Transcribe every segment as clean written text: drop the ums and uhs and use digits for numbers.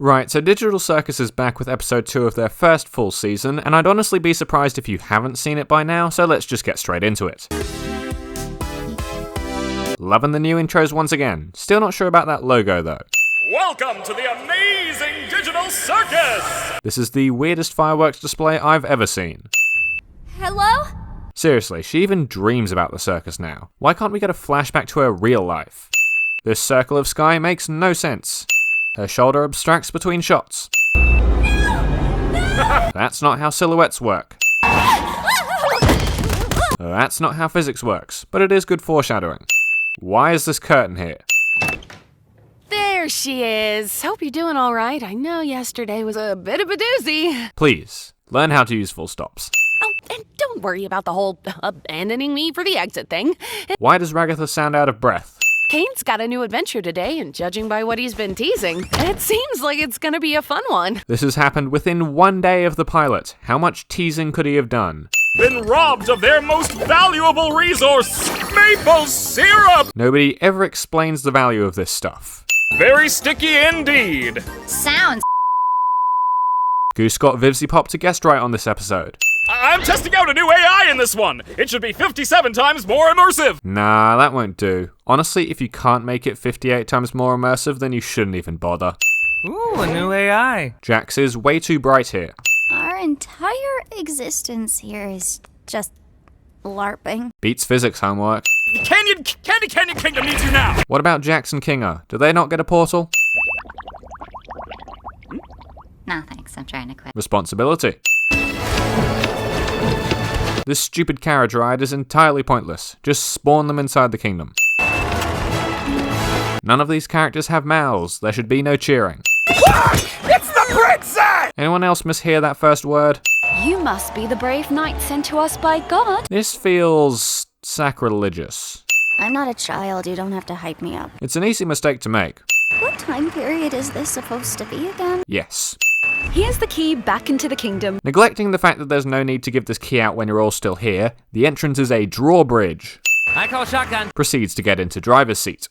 Right, so Digital Circus is back with episode 2 of their first full season, and I'd honestly be surprised if you haven't seen it by now, so let's just get straight into it. Loving the new intros once again. Still not sure about that logo though. Welcome to the amazing Digital Circus! This is the weirdest fireworks display I've ever seen. Hello? Seriously, she even dreams about the circus now. Why can't we get a flashback to her real life? This circle of sky makes no sense. Her shoulder abstracts between shots. That's not how silhouettes work. That's not how physics works, but it is good foreshadowing. Why is this curtain here? There she is. Hope you're doing all right. I know yesterday was a bit of a doozy. Please, learn how to use full stops. Oh, and don't worry about the whole abandoning me for the exit thing. Why does Ragatha sound out of breath? Kane's got a new adventure today, and judging by what he's been teasing, it seems like it's gonna be a fun one. This has happened within 1 day of the pilot. How much teasing could he have done? Been robbed of their most valuable resource, maple syrup! Nobody ever explains the value of this stuff. Very sticky indeed. Sounds. Goose got Vivziepop to guest write on this episode. I'm testing out a new AI in this one. It should be 57 times more immersive. Nah, that won't do. Honestly, if you can't make it 58 times more immersive, then you shouldn't even bother. Ooh, a new AI. Jax is way too bright here. Our entire existence here is just LARPing. Beats physics homework. Candy Kingdom needs you now. What about Jax and Kinga? Do they not get a portal? No thanks, I'm trying to quit. Responsibility. This stupid carriage ride is entirely pointless. Just spawn them inside the kingdom. None of these characters have mouths. There should be no cheering. It's the princess! Anyone else mishear that first word? You must be the brave knight sent to us by God. This feels sacrilegious. I'm not a child, you don't have to hype me up. It's an easy mistake to make. What time period is this supposed to be again? Yes. Here's the key back into the kingdom. Neglecting the fact that there's no need to give this key out when you're all still here, the entrance is a drawbridge. I call shotgun. Proceeds to get into driver's seat.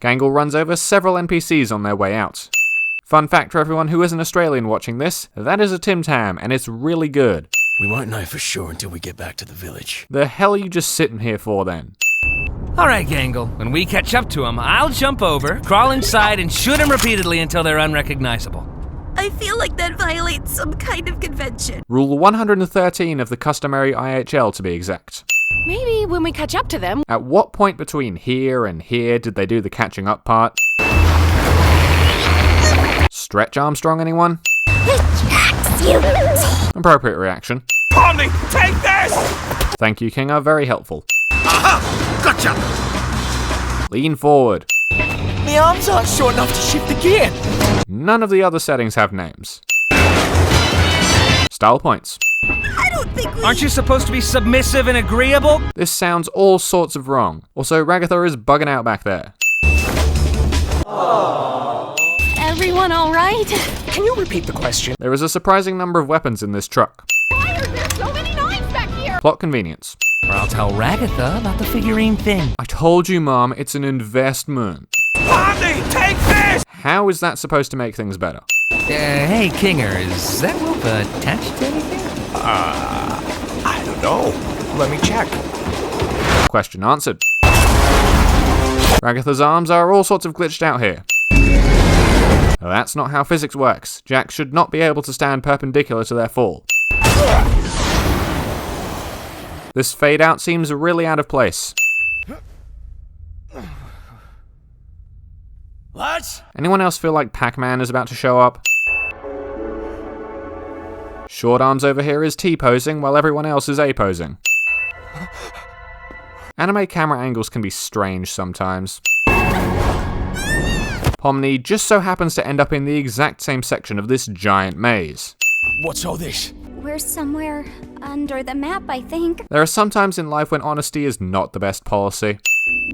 Gangle runs over several NPCs on their way out. Fun fact for everyone who isn't Australian watching this, that is a Tim Tam, and it's really good. We won't know for sure until we get back to the village. The hell are you just sitting here for then? All right, Gangle. When we catch up to him, I'll jump over, crawl inside, and shoot him repeatedly until they're unrecognizable. I feel like that violates some kind of convention. Rule 113 of the customary IHL to be exact. Maybe when we catch up to them. At what point between here and here did they do the catching up part? Stretch Armstrong, anyone? Appropriate reaction. Pomni, take this! Thank you, Kinga, very helpful. Aha! Gotcha! Lean forward. My arms aren't short enough to shift the gear. None of the other settings have names. Style points. I don't think we... Aren't you supposed to be submissive and agreeable? This sounds all sorts of wrong. Also, Ragatha is bugging out back there. Everyone all right? Can you repeat the question? There is a surprising number of weapons in this truck. Why are there so many knives back here? Plot convenience. Or I'll tell Ragatha about the figurine thing. I told you, Mom, it's an investment. Pomni, take this! How is that supposed to make things better? Hey, Kinger, is that rope attached to anything? I don't know. Let me check. Question answered. Ragatha's arms are all sorts of glitched out here. That's not how physics works. Jax should not be able to stand perpendicular to their fall. This fade out seems really out of place. What? Anyone else feel like Pac-Man is about to show up? Short Arms over here is T-posing while everyone else is A-posing. Anime camera angles can be strange sometimes. Pomni just so happens to end up in the exact same section of this giant maze. What's all this? We're somewhere under the map, I think. There are some times in life when honesty is not the best policy.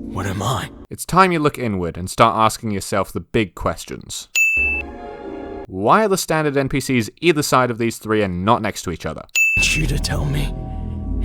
What am I? It's time you look inward and start asking yourself the big questions. Why are the standard NPCs either side of these three and not next to each other? I want you to tell me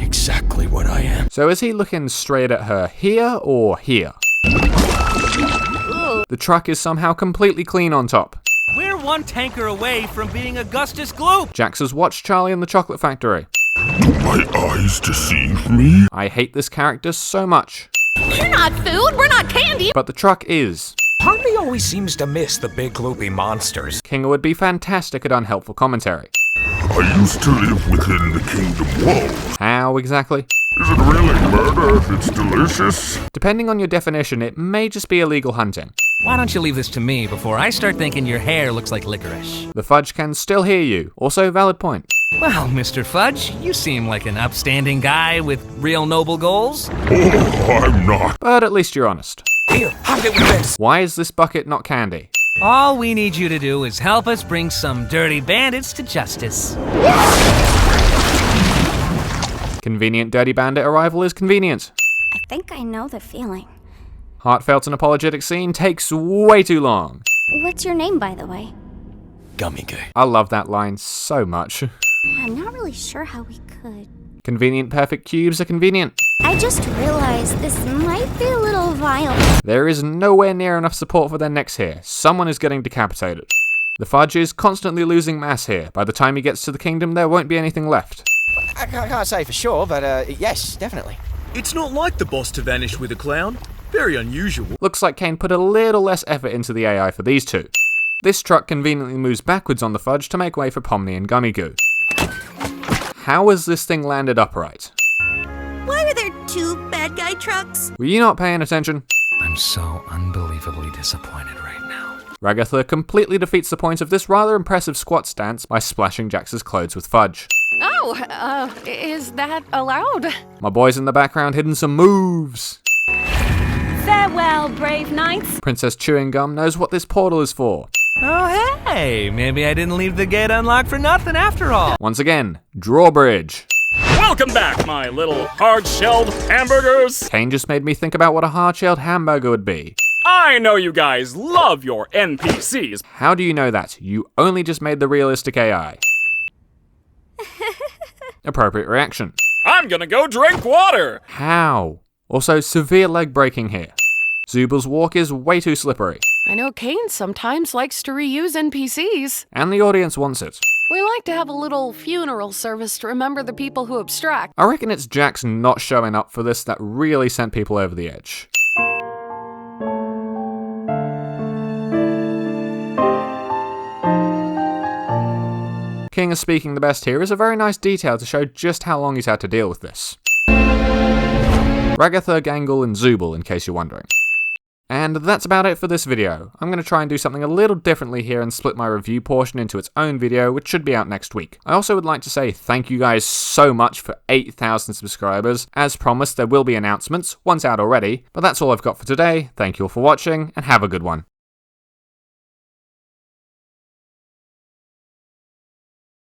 exactly what I am. So is he looking straight at her here or here? Ooh, The truck is somehow completely clean on top. We're one tanker away from being Augustus Gloop. Jax has watched Charlie in the Chocolate Factory. My eyes deceive me? I hate this character so much. You're not food, we're not candy! But the truck is. Part of me always seems to miss the big gloopy monsters. Kinga would be fantastic at unhelpful commentary. I used to live within the kingdom wall. How exactly? Is it really murder if it's delicious? Depending on your definition, it may just be illegal hunting. Why don't you leave this to me before I start thinking your hair looks like licorice? The Fudge can still hear you. Also, valid point. Well, Mr. Fudge, you seem like an upstanding guy with real noble goals. Oh, I'm not. But at least you're honest. Here, I'll get with this. Why is this bucket not candy? All we need you to do is help us bring some dirty bandits to justice. Convenient Dirty Bandit arrival is convenient. I think I know the feeling. Heartfelt and apologetic scene takes way too long. What's your name, by the way? Gummy goo. I love that line so much. I'm not really sure how we could. Convenient perfect cubes are convenient. I just realized this might be a little violent. There is nowhere near enough support for their necks here. Someone is getting decapitated. The Fudge is constantly losing mass here. By the time he gets to the kingdom, there won't be anything left. I can't say for sure, but yes, definitely. It's not like the boss to vanish with a clown. Very unusual. Looks like Kane put a little less effort into the AI for these two. This truck conveniently moves backwards on the Fudge to make way for Pomni and Gummy Goo. How has this thing landed upright? Why are there two bad guy trucks? Were you not paying attention? I'm so unbelievably disappointed right now. Ragatha completely defeats the point of this rather impressive squat stance by splashing Jax's clothes with fudge. Oh, is that allowed? My boy's in the background hitting some moves. Farewell, brave knights. Princess Chewing Gum knows what this portal is for. Oh, hey, maybe I didn't leave the gate unlocked for nothing after all. Once again, drawbridge. Welcome back, my little hard-shelled hamburgers! Kane just made me think about what a hard-shelled hamburger would be. I know you guys love your NPCs. How do you know that? You only just made the realistic AI. Appropriate reaction. I'm gonna go drink water! How? Also, severe leg breaking here. Zubal's walk is way too slippery. I know Kane sometimes likes to reuse NPCs. And the audience wants it. We like to have a little funeral service to remember the people who abstract. I reckon it's Jax not showing up for this that really sent people over the edge. Kinga speaking the best here is a very nice detail to show just how long he's had to deal with this. Ragatha, Gangle, and Zubal, in case you're wondering. And that's about it for this video. I'm going to try and do something a little differently here and split my review portion into its own video, which should be out next week. I also would like to say thank you guys so much for 8,000 subscribers. As promised, there will be announcements, one's out already, but that's all I've got for today. Thank you all for watching, and have a good one.